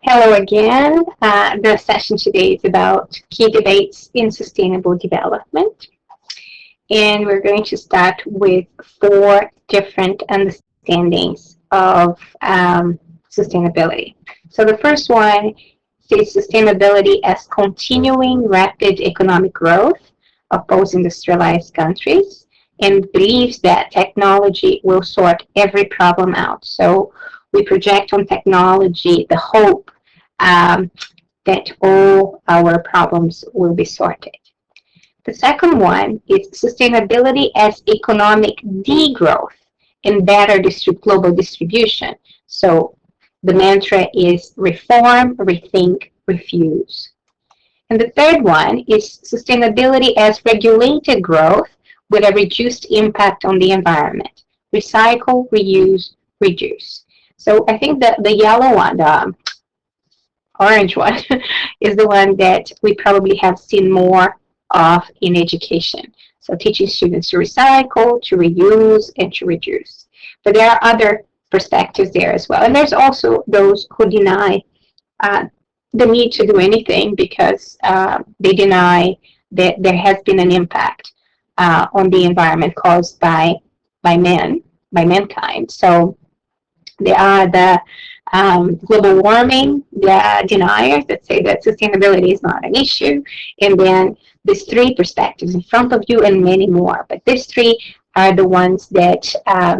Hello again. The session today is about key debates in sustainable development. And we're going to start with four different understandings of sustainability. So the first one sees sustainability as continuing rapid economic growth of post-industrialized countries and believes that technology will sort every problem out. So we project on technology the hope um, that all our problems will be sorted. The second one is sustainability as economic degrowth and better global distribution. So the mantra is reform, rethink, refuse. And the third one is sustainability as regulated growth with a reduced impact on the environment. Recycle, reuse, reduce. So I think that the yellow one, the orange one, is the one that we probably have seen more of in education. So teaching students to recycle, to reuse, and to reduce. But there are other perspectives there as well. And there's also those who deny the need to do anything because they deny that there has been an impact on the environment caused by mankind. So there are the global warming deniers that say that sustainability is not an issue, and then these three perspectives in front of you and many more. But these three are the ones that are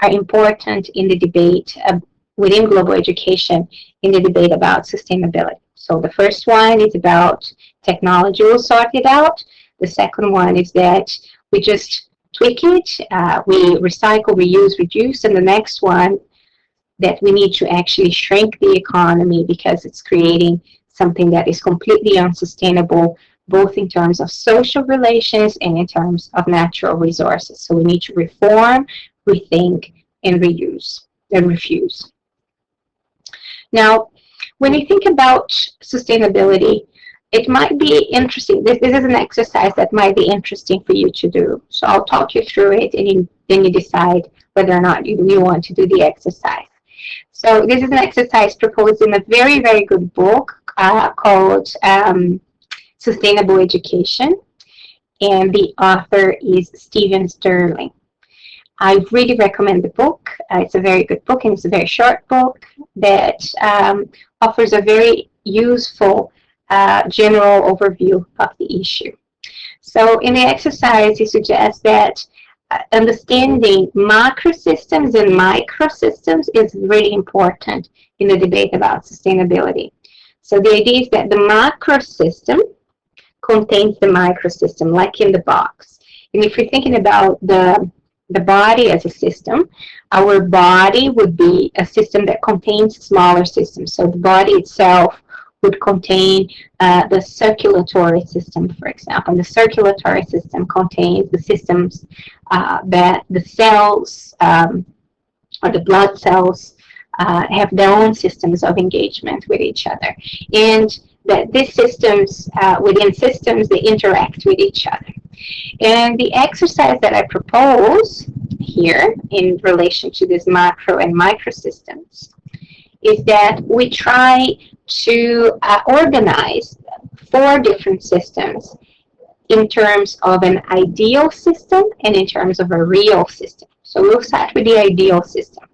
important in the debate within global education in the debate about sustainability. So the first one is about technology will sort it out. The second one is that we just tweak it, we recycle, reuse, reduce, and the next one that we need to actually shrink the economy because it's creating something that is completely unsustainable, both in terms of social relations and in terms of natural resources. So we need to reform, rethink, and reuse and refuse. Now, when you think about sustainability, it might be interesting. This is an exercise that might be interesting for you to do. So I'll talk you through it, and then you decide whether or not you want to do the exercise. So this is an exercise proposed in a very, very good book called Sustainable Education, and the author is Stephen Sterling. I really recommend the book. It's a very good book, and it's a very short book that offers a very useful general overview of the issue. So in the exercise, he suggests that understanding macro systems and microsystems is really important in the debate about sustainability. So the idea is that the macro system contains the microsystem, like in the box. And if you're thinking about the body as a system, our body would be a system that contains smaller systems. So the body itself would contain the circulatory system, for example. And the circulatory system contains the systems that the cells or the blood cells have their own systems of engagement with each other. And that these systems, within systems, they interact with each other. And the exercise that I propose here in relation to these macro and microsystems is that we try to organize four different systems in terms of an ideal system and in terms of a real system. So we'll start with the ideal system.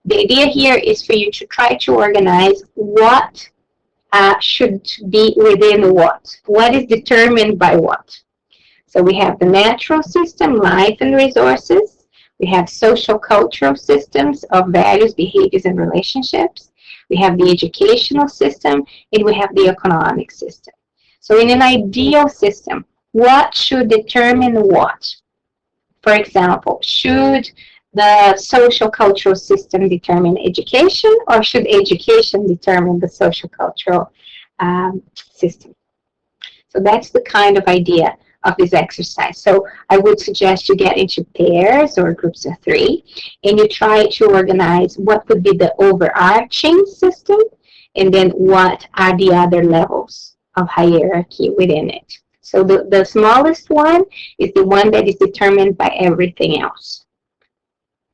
The idea here is for you to try to organize what should be within what. What is determined by what? So we have the natural system, life and resources. We have social cultural systems of values, behaviors, and relationships. We have the educational system, and we have the economic system. So in an ideal system, what should determine what? For example, should the social cultural system determine education, or should education determine the social cultural system? So that's the kind of idea of this exercise. So I would suggest you get into pairs or groups of three, and you try to organize what would be the overarching system, and then what are the other levels of hierarchy within it. So the smallest one is the one that is determined by everything else.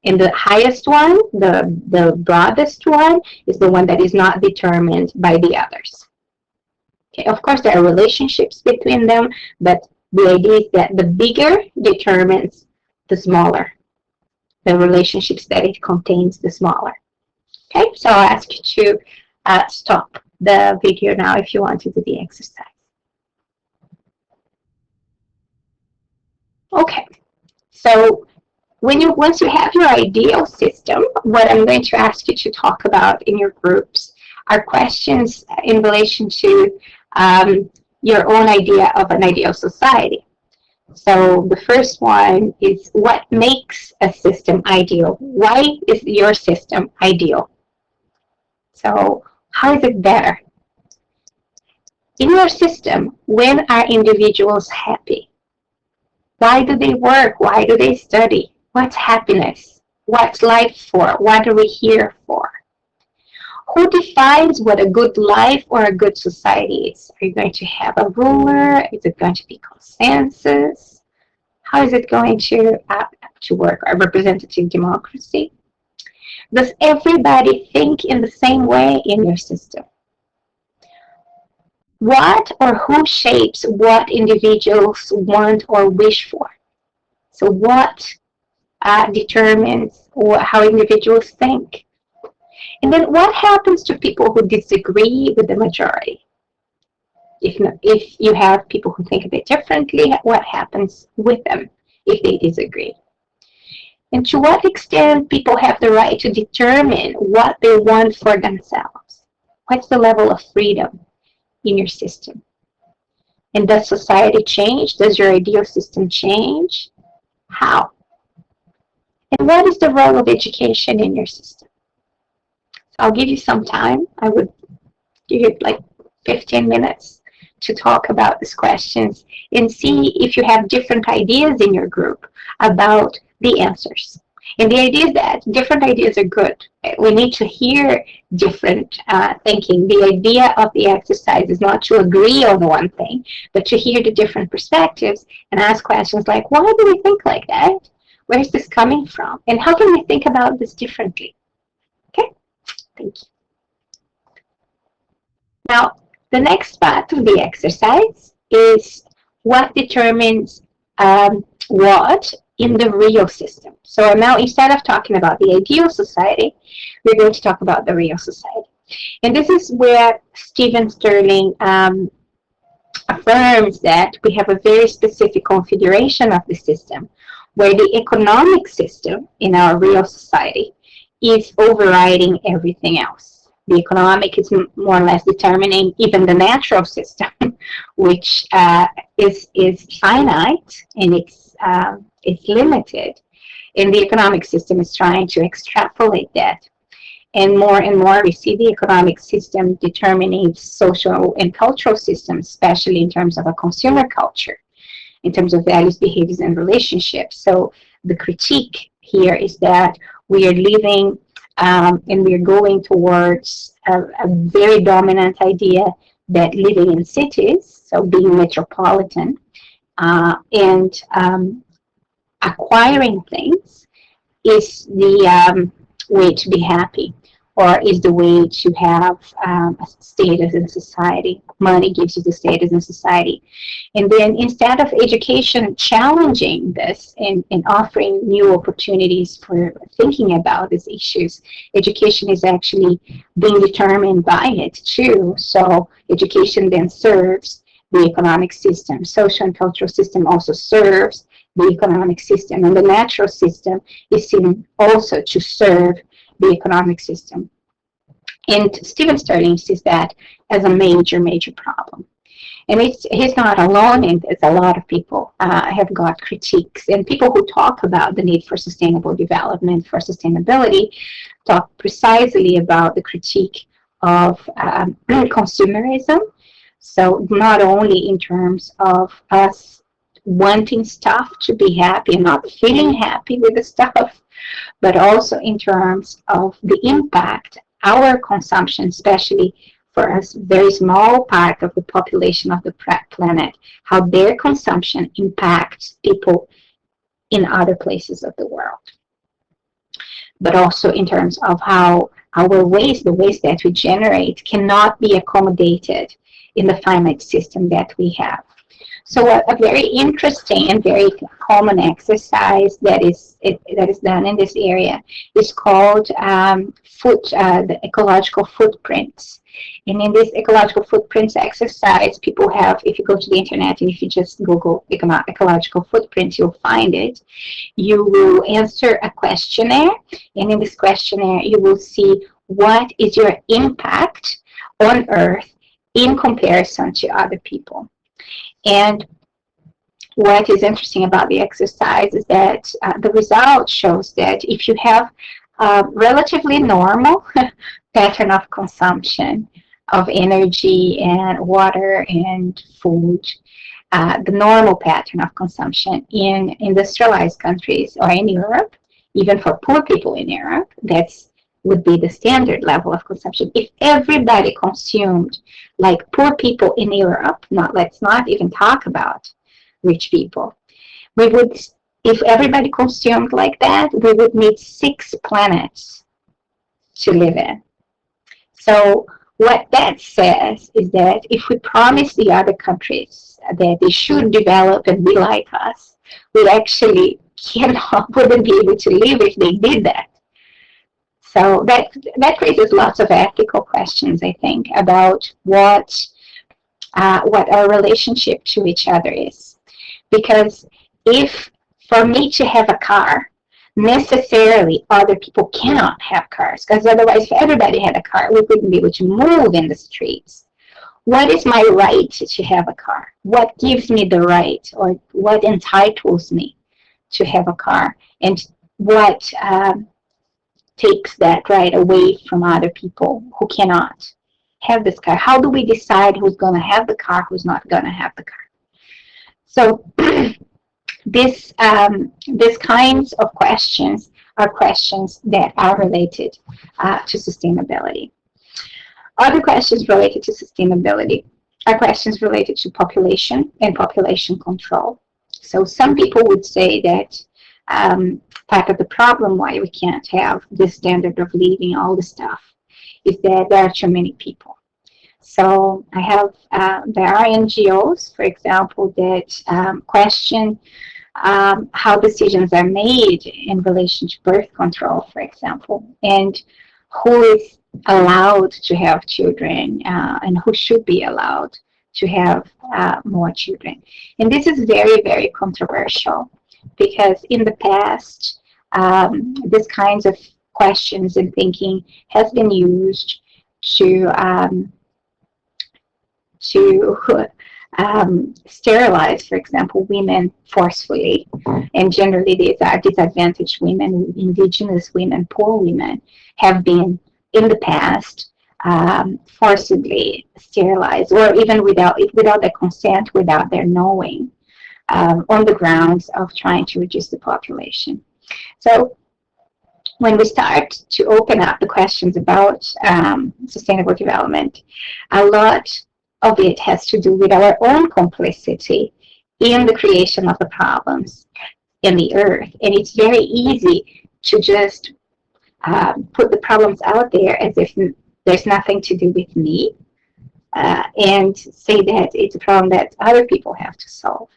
And the highest one, the broadest one, is the one that is not determined by the others. Okay, of course, there are relationships between them, but the idea is that the bigger determines the smaller. The relationships that it contains, the smaller. Okay, so I'll ask you to stop the video now if you want to do the exercise. Okay, so once you have your ideal system, what I'm going to ask you to talk about in your groups are questions in relation to your own idea of an ideal society. So the first one is, what makes a system ideal? Why is your system ideal? So how is it better? In your system, when are individuals happy? Why do they work? Why do they study? What's happiness? What's life for? What are we here for? Who defines what a good life or a good society is? Are you going to have a ruler? Is it going to be consensus? How is it going to work? A representative democracy? Does everybody think in the same way in your system? What or who shapes what individuals want or wish for? So what determines how individuals think? And then what happens to people who disagree with the majority? If you have people who think a bit differently, what happens with them if they disagree? And to what extent people have the right to determine what they want for themselves? What's the level of freedom in your system? And does society change? Does your ideal system change? How? And what is the role of education in your system? So I'll give you some time. I would give you like 15 minutes to talk about these questions and see if you have different ideas in your group about the answers. And the idea is that different ideas are good. We need to hear different thinking. The idea of the exercise is not to agree on one thing, but to hear the different perspectives and ask questions like, why do we think like that? Where is this coming from? And how can we think about this differently? Okay, thank you. Now, the next part of the exercise is what determines what in the real system. So now, instead of talking about the ideal society, we're going to talk about the real society. And this is where Stephen Sterling affirms that we have a very specific configuration of the system, where the economic system in our real society is overriding everything else. The economic is more or less determining even the natural system, which is finite and it's limited. And the economic system is trying to extrapolate that. And more we see the economic system determining social and cultural systems, especially in terms of a consumer culture, in terms of values, behaviors, and relationships. So the critique here is that we are living and we are going towards a very dominant idea that living in cities, so being metropolitan, and acquiring things is the way to be happy, or is the way to have a status in society. Money gives you the status in society. And then instead of education challenging this and offering new opportunities for thinking about these issues, education is actually being determined by it too. So education then serves the economic system. Social and cultural system also serves the economic system. And the natural system is seen also to serve the economic system. And Stephen Sterling sees that as a major problem. And he's not alone in this. A lot of people have got critiques. And people who talk about the need for sustainable development, for sustainability, talk precisely about the critique of consumerism. So not only in terms of us wanting stuff to be happy and not feeling happy with the stuff, but also in terms of the impact our consumption, especially for a very small part of the population of the planet, how their consumption impacts people in other places of the world. but also in terms of how our waste, the waste that we generate, cannot be accommodated in the finite system that we have. So a very interesting and very common exercise that is done in this area is called the ecological footprints. And in this ecological footprints exercise, people have, if you go to the internet and if you just Google ecological footprints, you'll find it. You will answer a questionnaire, and in this questionnaire, you will see what is your impact on Earth in comparison to other people. And what is interesting about the exercise is that the result shows that if you have a relatively normal pattern of consumption of energy and water and food, the normal pattern of consumption in industrialized countries or in Europe, even for poor people in Europe, that's would be the standard level of consumption. If everybody consumed like poor people in Europe, let's not even talk about rich people, we would, if everybody consumed like that, we would need 6 planets to live in. So what that says is that if we promise the other countries that they should develop and be like us, we actually wouldn't be able to live if they did that. So that raises lots of ethical questions, I think, about what our relationship to each other is. Because if for me to have a car, necessarily other people cannot have cars, because otherwise if everybody had a car, we wouldn't be able to move in the streets. What is my right to have a car? What gives me the right, or what entitles me to have a car? And what takes that right away from other people who cannot have this car? How do we decide who's going to have the car, who's not going to have the car? So these kinds of questions are questions that are related to sustainability. Other questions related to sustainability are questions related to population and population control. So some people would say that part of the problem why we can't have this standard of living, all the stuff, is that there are too many people. So I have, there are NGOs, for example, that question how decisions are made in relation to birth control, for example, and who is allowed to have children and who should be allowed to have more children. And this is very, very controversial, because in the past, this kinds of questions and thinking has been used to sterilize, for example, women forcefully. And generally these are disadvantaged women, indigenous women, poor women, have been in the past forcibly sterilized, or even without their consent, without their knowing, on the grounds of trying to reduce the population. So when we start to open up the questions about sustainable development, a lot of it has to do with our own complicity in the creation of the problems in the earth. And it's very easy to just put the problems out there as if there's nothing to do with me, and say that it's a problem that other people have to solve.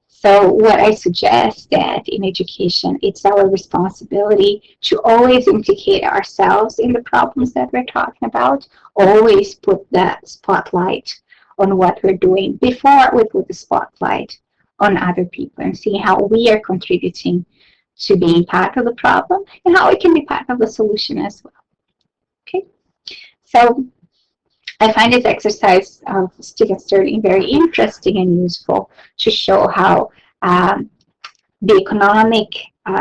So what I suggest that in education, it's our responsibility to always implicate ourselves in the problems that we're talking about, always put the spotlight on what we're doing before we put the spotlight on other people, and see how we are contributing to being part of the problem and how we can be part of the solution as well. Okay, so I find this exercise of Stephen Sterling very interesting and useful to show how the economic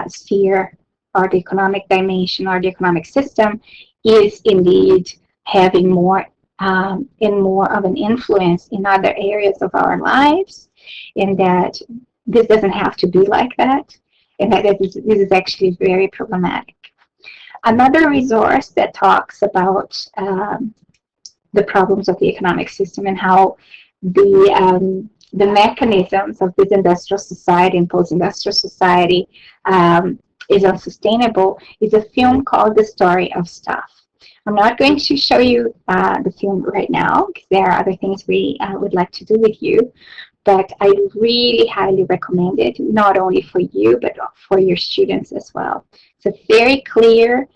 sphere, or the economic dimension, or the economic system is indeed having more and more of an influence in other areas of our lives, and that this doesn't have to be like that, and that this is actually very problematic. Another resource that talks about the problems of the economic system and how the mechanisms of this industrial society and post-industrial society is unsustainable is a film called The Story of Stuff. I'm not going to show you the film right now because there are other things we would like to do with you, but I really highly recommend it, not only for you, but for your students as well. It's a very clear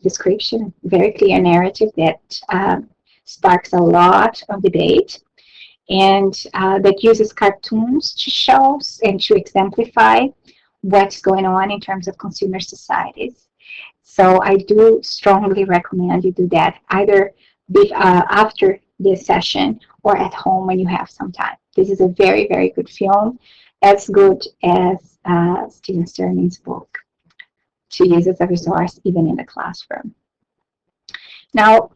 description, very clear narrative that sparks a lot of debate and that uses cartoons to show and to exemplify what's going on in terms of consumer societies. So I do strongly recommend you do that either after this session or at home when you have some time. This is a very, very good film, as good as Steven Sterling's book to use as a resource even in the classroom. Now,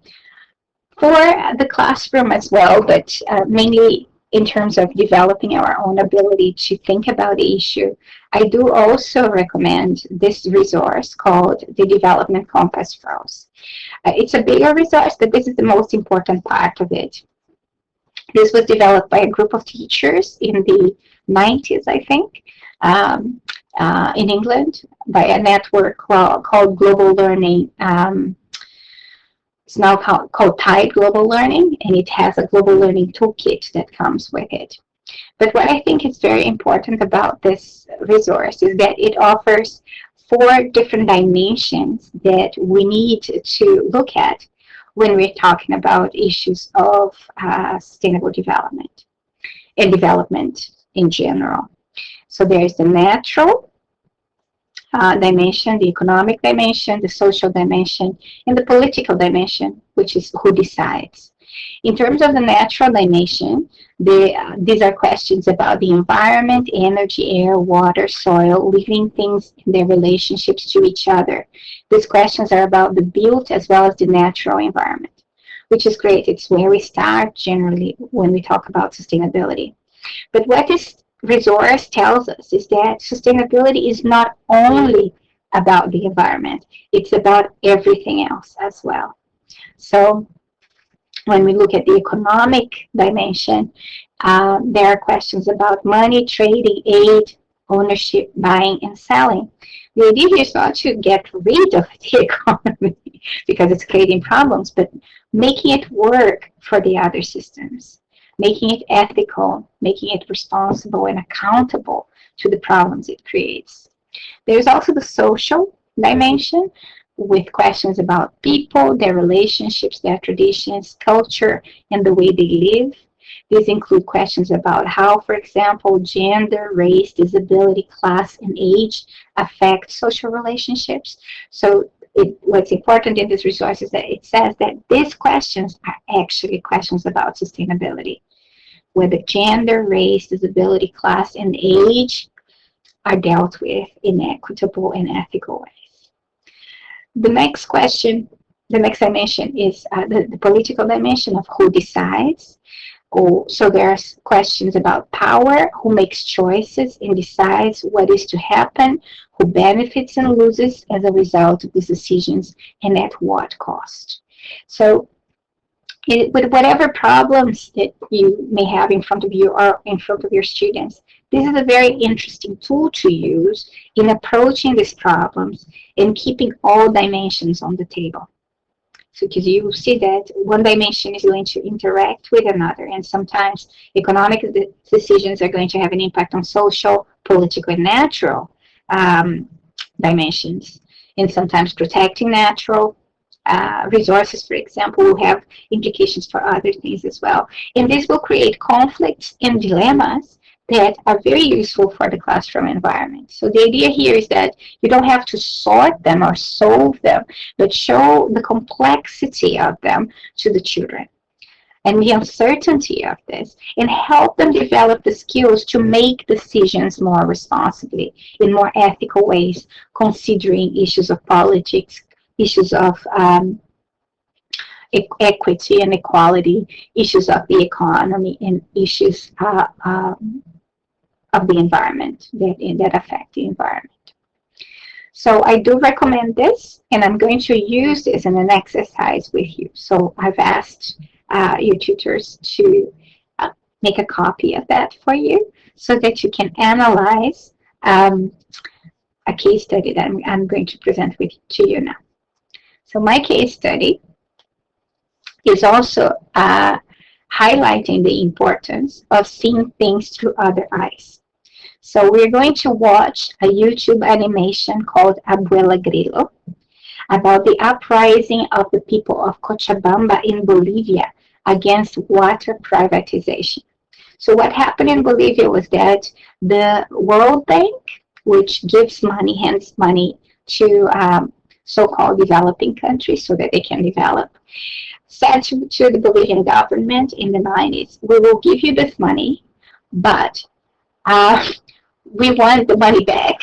for the classroom as well, but mainly in terms of developing our own ability to think about the issue, I do also recommend this resource called the Development Compass for us. It's a bigger resource, but this is the most important part of it. This was developed by a group of teachers in the 90s, I think, in England, by a network called Global Learning. It's now called Tide Global Learning, and it has a global learning toolkit that comes with it. But what I think is very important about this resource is that it offers 4 different dimensions that we need to look at when we're talking about issues of sustainable development and development in general. So there's the natural dimension, the economic dimension, the social dimension, and the political dimension, which is who decides. In terms of the natural dimension, these are questions about the environment, energy, air, water, soil, living things, and their relationships to each other. These questions are about the built as well as the natural environment, which is great. It's where we start generally when we talk about sustainability. But what this resource tells us is that sustainability is not only about the environment, it's about everything else as well. So when we look at the economic dimension, there are questions about money, trading, aid, ownership, buying, and selling. The idea here is not to get rid of the economy because it's creating problems, but making it work for the other systems, making it ethical, making it responsible and accountable to the problems it creates. There's also the social dimension with questions about people, their relationships, their traditions, culture, and the way they live. These include questions about how, for example, gender, race, disability, class, and age affect social relationships. So what's important in this resource is that it says that these questions are actually questions about sustainability, whether gender, race, disability, class, and age are dealt with in equitable and ethical ways. The next question, the next dimension is the political dimension of who decides. So there's questions about power, who makes choices and decides what is to happen, who benefits and loses as a result of these decisions, and at what cost. So with whatever problems that you may have in front of you or in front of your students, this is a very interesting tool to use in approaching these problems and keeping all dimensions on the table. So because you see that one dimension is going to interact with another, and sometimes economic decisions are going to have an impact on social, political, and natural dimensions, and sometimes protecting natural resources, for example, will have implications for other things as well. And this will create conflicts and dilemmas that are very useful for the classroom environment. So the idea here is that you don't have to sort them or solve them, but show the complexity of them to the children and the uncertainty of this, and help them develop the skills to make decisions more responsibly in more ethical ways, considering issues of politics, issues of equity and equality, issues of the economy, and issues of the environment that affect the environment. So I do recommend this, and I'm going to use this in an exercise with you. So I've asked your tutors to make a copy of that for you so that you can analyze a case study that I'm going to present to you now. So my case study is also highlighting the importance of seeing things through other eyes. So we're going to watch a YouTube animation called Abuela Grillo about the uprising of the people of Cochabamba in Bolivia against water privatization. So what happened in Bolivia was that the World Bank, which gives money, hands money to so-called developing countries so that they can develop, said to the Bolivian government in the 90s, we will give you this money, but we want the money back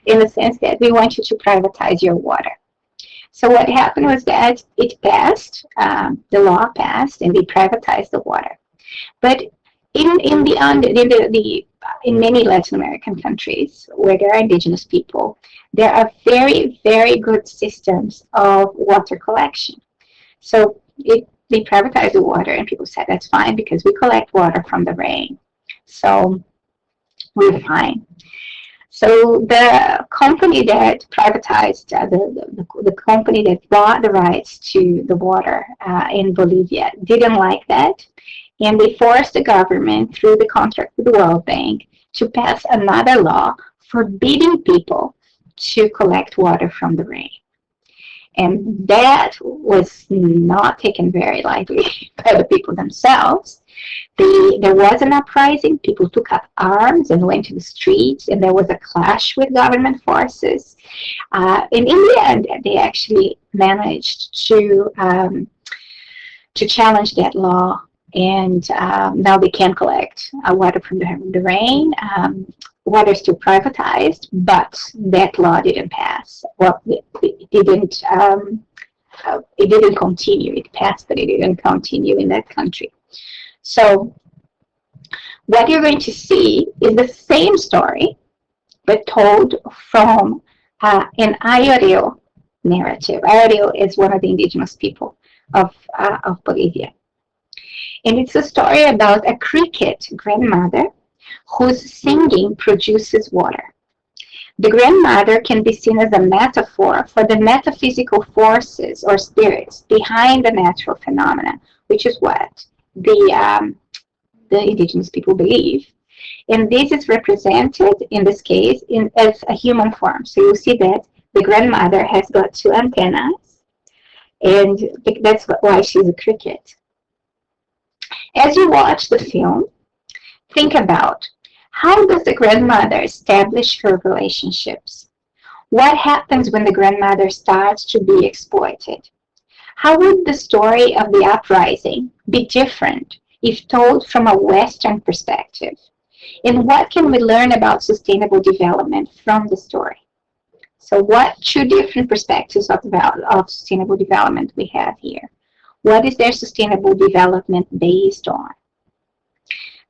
in the sense that we want you to privatize your water. So what happened was that it passed, the law passed, and they privatized the water. But in many Latin American countries where there are indigenous people, there are very, very good systems of water collection. So they privatized the water, and people said that's fine because we collect water from the rain. So we're fine. So the company that privatized, the company that bought the rights to the water in Bolivia didn't like that, and they forced the government through the contract with the World Bank to pass another law forbidding people to collect water from the rain. And that was not taken very lightly by the people themselves. There was an uprising. People took up arms and went to the streets, and there was a clash with government forces. And in the end, they actually managed to challenge that law, and now they can collect water from the rain. Water is still privatized, but that law didn't pass. Well, it didn't continue. It passed, but it didn't continue in that country. So what you're going to see is the same story, but told from an Ayoreo narrative. Ayoreo is one of the indigenous people of Bolivia. And it's a story about a cricket grandmother whose singing produces water. The grandmother can be seen as a metaphor for the metaphysical forces or spirits behind the natural phenomena, which is what the indigenous people believe. And this is represented, in this case, as a human form. So you see that the grandmother has got two antennas, and that's why she's a cricket. As you watch the film, think about, how does the grandmother establish her relationships? What happens when the grandmother starts to be exploited? How would the story of the uprising be different if told from a Western perspective? And what can we learn about sustainable development from the story? So what two different perspectives of sustainable development we have here? What is their sustainable development based on?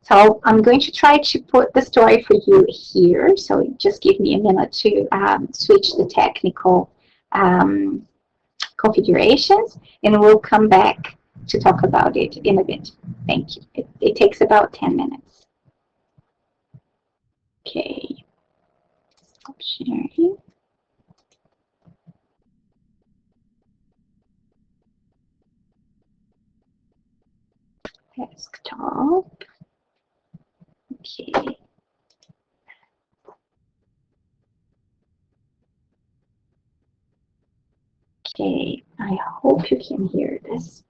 So I'm going to try to put the story for you here. So just give me a minute to switch the technical configurations, and we'll come back to talk about it in a bit. Thank you. It takes about 10 minutes. Okay. Stop sharing. Desktop. Okay. Okay, I hope you can hear this.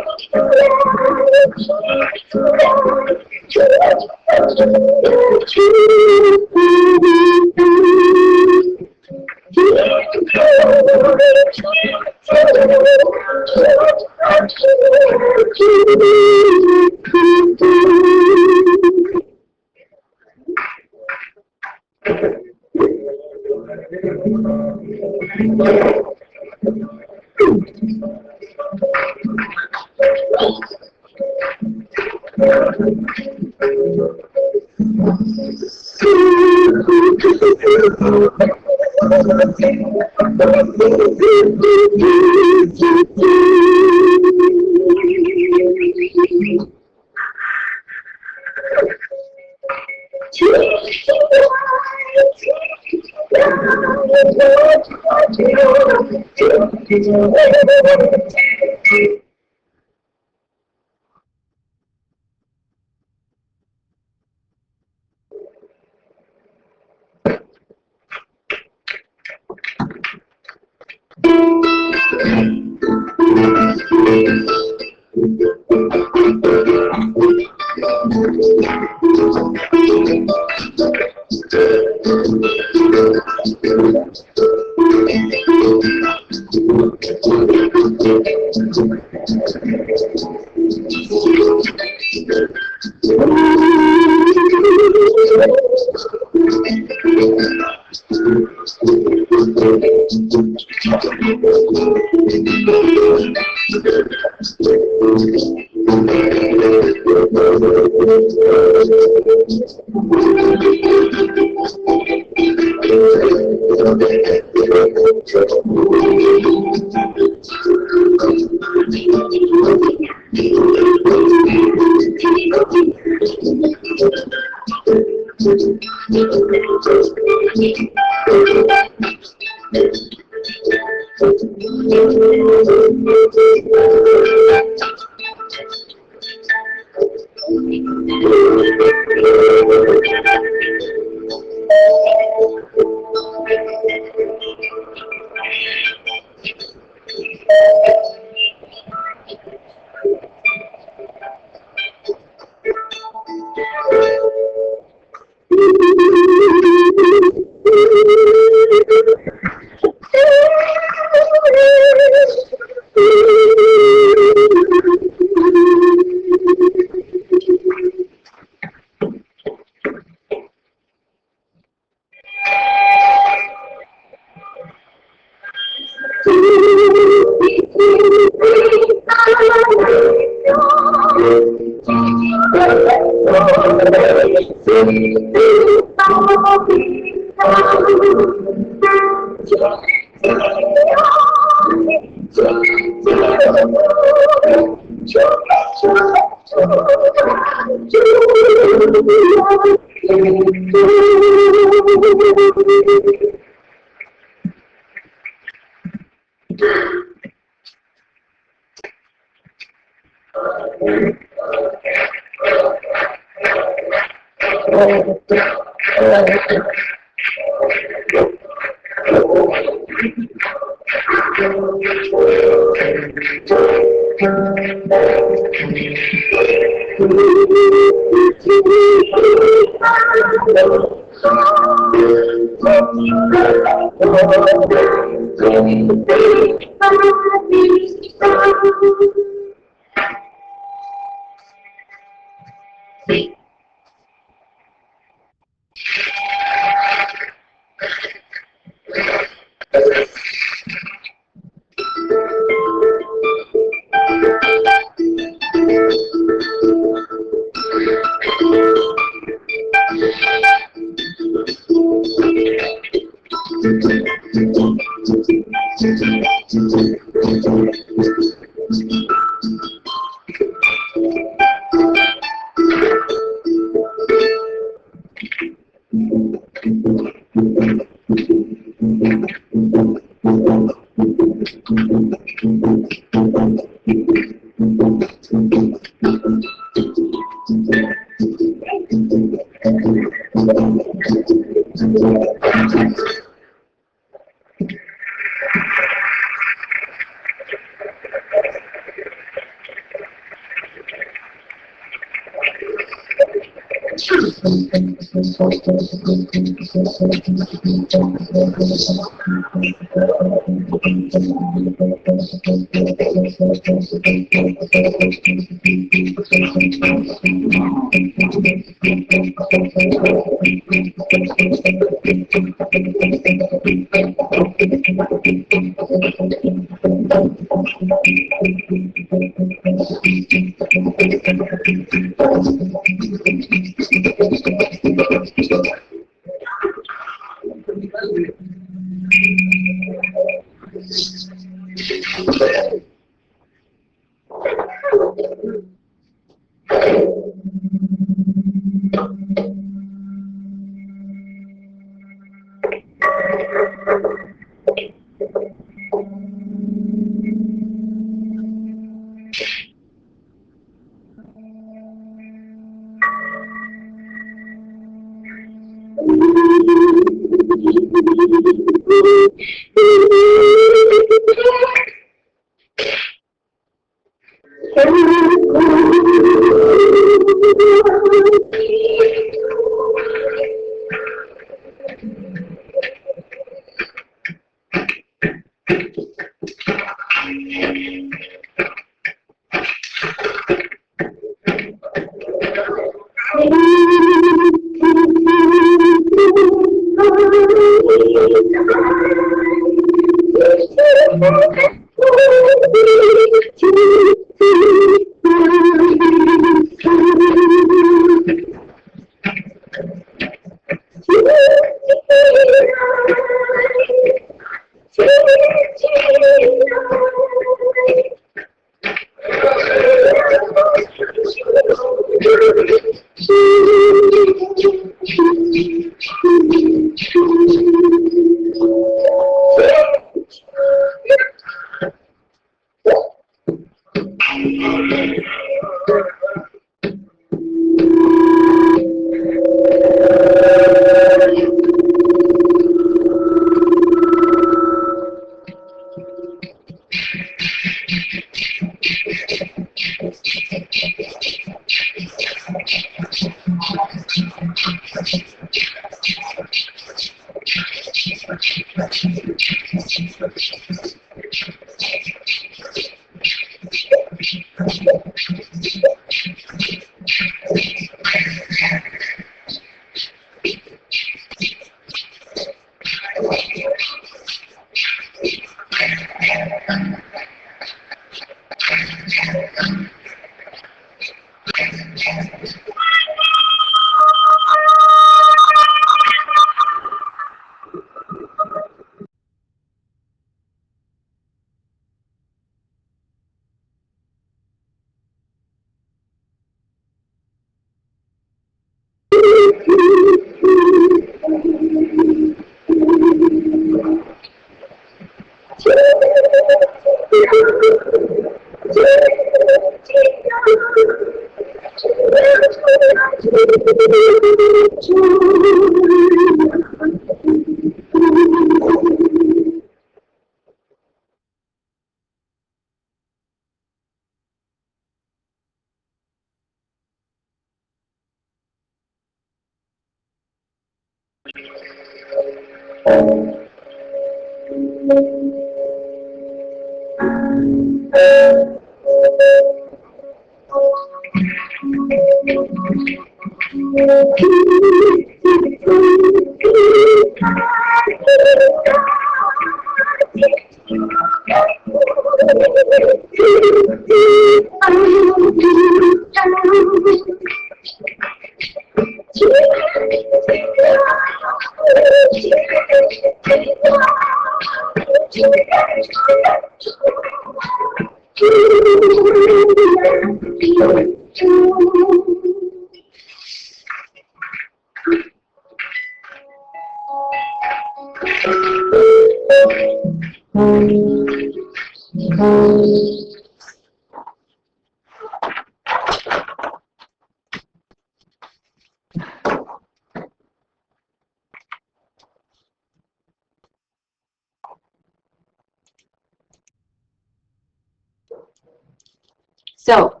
So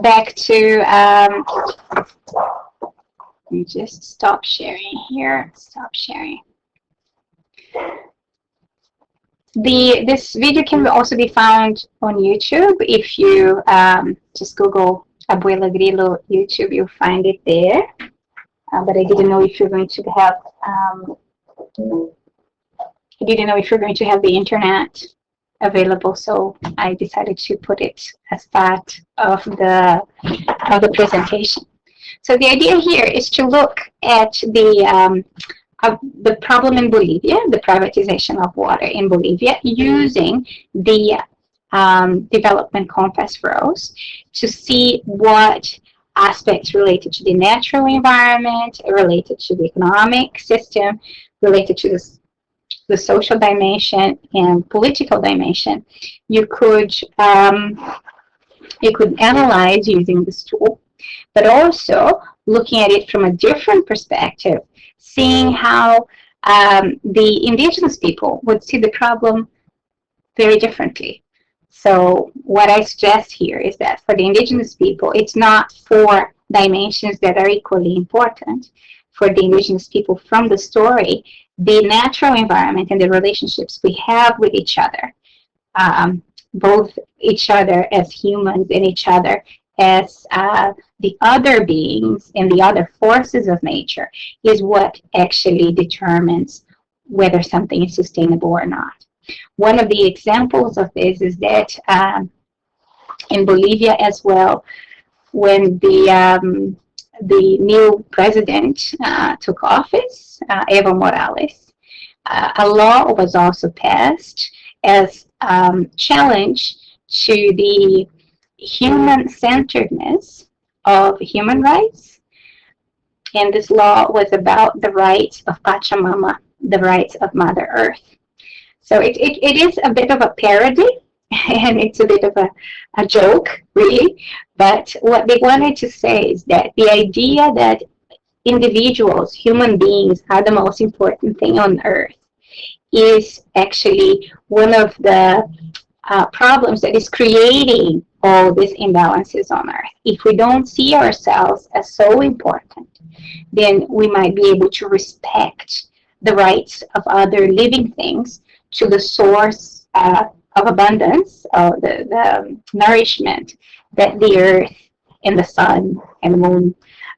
back to, let me just stop sharing here. Stop sharing. This video can also be found on YouTube. If you just Google Abuela Grillo YouTube, you'll find it there. But I didn't know if you're going to have I didn't know if you're going to have the internet available, so I decided to put it as part of the presentation. So the idea here is to look at the problem in Bolivia, the privatization of water in Bolivia, using the development compass rose to see what aspects related to the natural environment, related to the economic system, related to the social dimension and political dimension, you could analyze using this tool, but also looking at it from a different perspective, seeing how the indigenous people would see the problem very differently. So what I suggest here is that for the indigenous people, it's not four dimensions that are equally important. For the indigenous people from the story, the natural environment and the relationships we have with each other, both each other as humans and each other as the other beings and the other forces of nature, is what actually determines whether something is sustainable or not. One of the examples of this is that in Bolivia as well, when the new president took office, Evo Morales, a law was also passed as challenge to the human-centeredness of human rights. And this law was about the rights of Pachamama, the rights of Mother Earth. So it is a bit of a parody, and it's a bit of a joke, really. But what they wanted to say is that the idea that individuals, human beings, are the most important thing on earth is actually one of the problems that is creating all these imbalances on earth. If we don't see ourselves as so important, then we might be able to respect the rights of other living things to the source of abundance, of the nourishment that the earth and the sun and the moon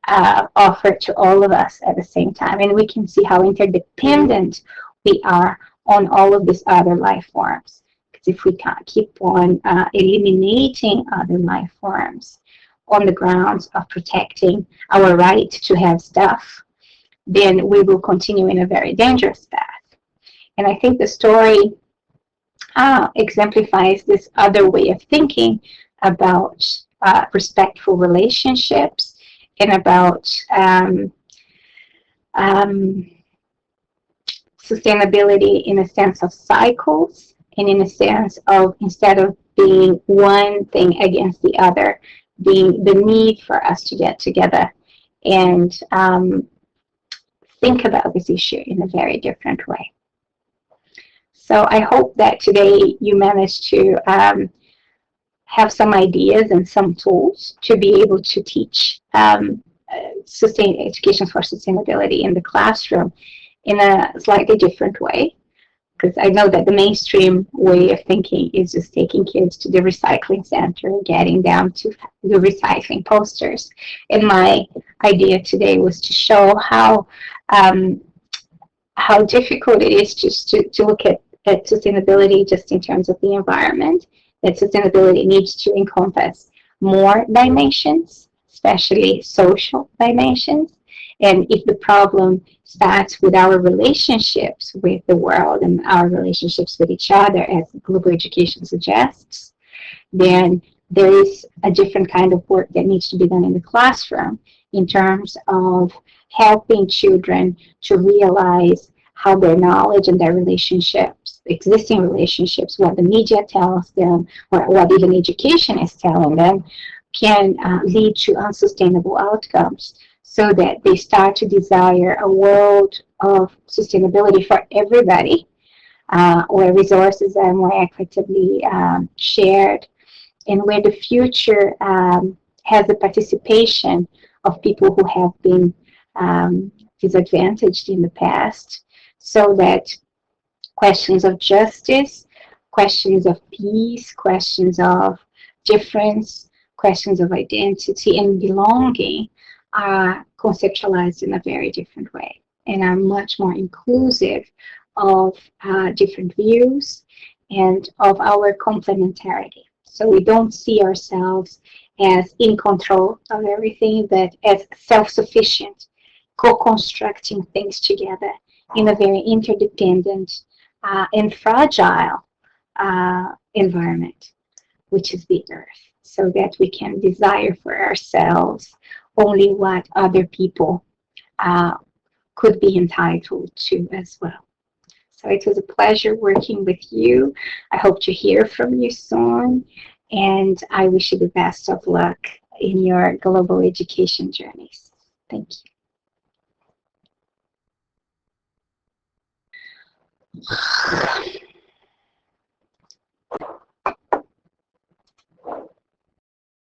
offer to all of us at the same time. And we can see how interdependent we are on all of these other life forms. Because if we can't keep on eliminating other life forms on the grounds of protecting our right to have stuff, then we will continue in a very dangerous path. And I think the story exemplifies this other way of thinking about respectful relationships and about sustainability in a sense of cycles, and in a sense of, instead of being one thing against the other, being the need for us to get together and think about this issue in a very different way. So I hope that today you managed to have some ideas and some tools to be able to teach education for sustainability in the classroom in a slightly different way. Because I know that the mainstream way of thinking is just taking kids to the recycling center and getting them to do recycling posters. And my idea today was to show how difficult it is just to look at sustainability just in terms of the environment, that sustainability needs to encompass more dimensions, especially social dimensions. And if the problem starts with our relationships with the world and our relationships with each other, as global education suggests, then there is a different kind of work that needs to be done in the classroom in terms of helping children to realize how their knowledge and their relationships, existing relationships, what the media tells them, or what even education is telling them, can lead to unsustainable outcomes, so that they start to desire a world of sustainability for everybody, where resources are more equitably shared, and where the future has the participation of people who have been disadvantaged in the past, so that questions of justice, questions of peace, questions of difference, questions of identity and belonging are conceptualized in a very different way and are much more inclusive of different views and of our complementarity. So we don't see ourselves as in control of everything, but as self-sufficient, co-constructing things together in a very interdependent and fragile environment, which is the earth, so that we can desire for ourselves only what other people uh, could be entitled to as well. So it was a pleasure working with you. I hope to hear from you soon, and I wish you the best of luck in your global education journeys. Thank you.